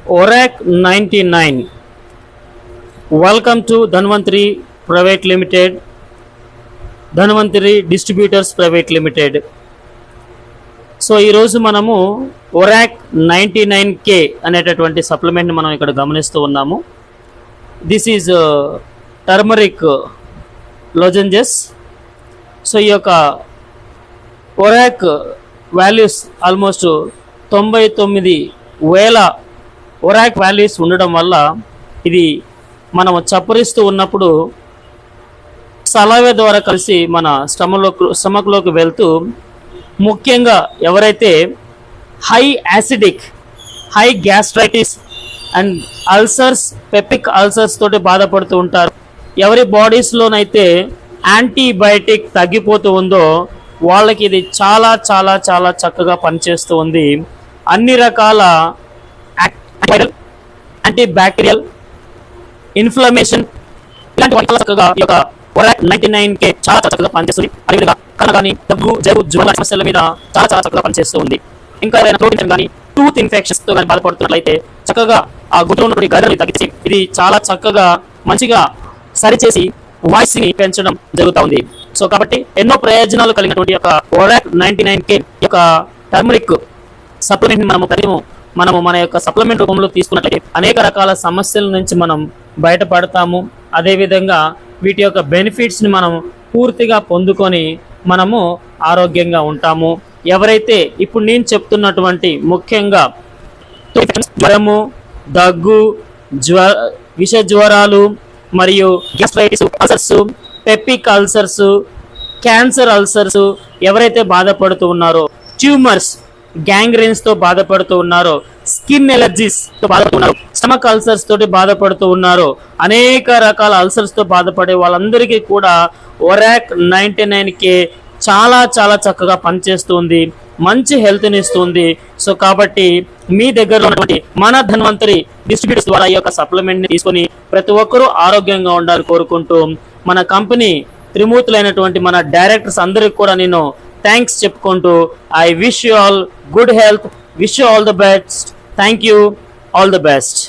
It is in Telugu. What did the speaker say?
ORAC 99. Welcome to Dhanvantari Private Limited, Dhanvantari Distributors Private Limited. So ఈరోజు మనము ORAC 99K అనేటటువంటి సప్లిమెంట్ని మనం ఇక్కడ గమనిస్తూ ఉన్నాము. This is turmeric lozenges. So ఈ యొక్క ORAC values almost 99,000 ORAC values ఉండడం వల్ల ఇది మనం చప్పరిస్తూ ఉన్నప్పుడు సలవే ద్వారా కలిసి మన స్టమక్లోకి వెళ్తూ, ముఖ్యంగా ఎవరైతే high acidic, high gastritis and ulcers, peptic ulcers తోటి బాధపడుతూ ఉంటారు, ఎవరి బాడీస్లోనైతే యాంటీబయాటిక్ తగ్గిపోతూ ఉందో వాళ్ళకి ఇది చాలా చాలా చాలా చక్కగా పనిచేస్తూ ఉంది. అన్ని రకాల యాంటీ బ్యాక్టీరియల్, ఇన్ఫ్లమేషన్ ఇలాంటి వాటి చక్కగా ఈ యొక్క ORAC 99K చాలా చక్కగా పనిచేస్తుంది. అదేవిధంగా కళ్ళ కానీ, దగ్గు, జలుబు, జ్వరం సమస్యల మీద చాలా చాలా చక్కగా పనిచేస్తూ ఉంది. ఇంకా ఏదైనా థ్రోట్ ఇన్ఫెక్షన్ కానీ, టూత్ ఇన్ఫెక్షన్స్తో కానీ బాధపడుతున్నట్లయితే చక్కగా ఆ గుడ్లో ఉన్నటువంటి గడ్డని తగ్గించి ఇది చాలా చక్కగా మంచిగా సరిచేసి వాయిస్ని పెంచడం జరుగుతూ ఉంది. సో కాబట్టి ఎన్నో ప్రయోజనాలు కలిగినటువంటి యొక్క ORAC 99K యొక్క టర్మరిక్ సప్లిమెంట్ మనము మన యొక్క సప్లిమెంట్ రూపంలో తీసుకున్నట్లయితే అనేక రకాల సమస్యల నుంచి మనం బయటపడతాము. అదేవిధంగా వీటి యొక్క బెనిఫిట్స్ని మనం పూర్తిగా పొందుకొని మనము ఆరోగ్యంగా ఉంటాము. ఎవరైతే ఇప్పుడు నేను చెప్తున్నటువంటి ముఖ్యంగా జ్వరము, దగ్గు, విష జ్వరాలు మరియు gastritis, ulcers, peptic ulcers, cancer ulcers ఎవరైతే బాధపడుతూ ఉన్నారో, ట్యూమర్స్, గ్యాంగ్రీన్స్ తో బాధపడుతూ ఉన్నారో, స్కిన్ ఎలర్జీస్ తో బాధపడుతున్నారు, స్టమక్ అల్సర్స్ తోటి బాధపడుతూ ఉన్నారు, అనేక రకాల అల్సర్స్ తో బాధపడే వాళ్ళందరికీ కూడా ORAC 99K చాలా చాలా చక్కగా పనిచేస్తుంది, మంచి హెల్త్ని ఇస్తుంది. సో కాబట్టి మీ దగ్గరలో ఉన్నటువంటి మన ధన్వంతరి డిస్ట్రిబ్యూటర్స్ ద్వారా ఈ యొక్క సప్లిమెంట్ని తీసుకొని ప్రతి ఒక్కరూ ఆరోగ్యంగా ఉండాలని కోరుకుంటూ, మన కంపెనీ త్రిమూర్తులైనటువంటి మన డైరెక్టర్స్ అందరికి కూడా నేను థ్యాంక్స్ చెప్పుకుంటూ, I wish you all good health, wish you all the best, thank you, all the best.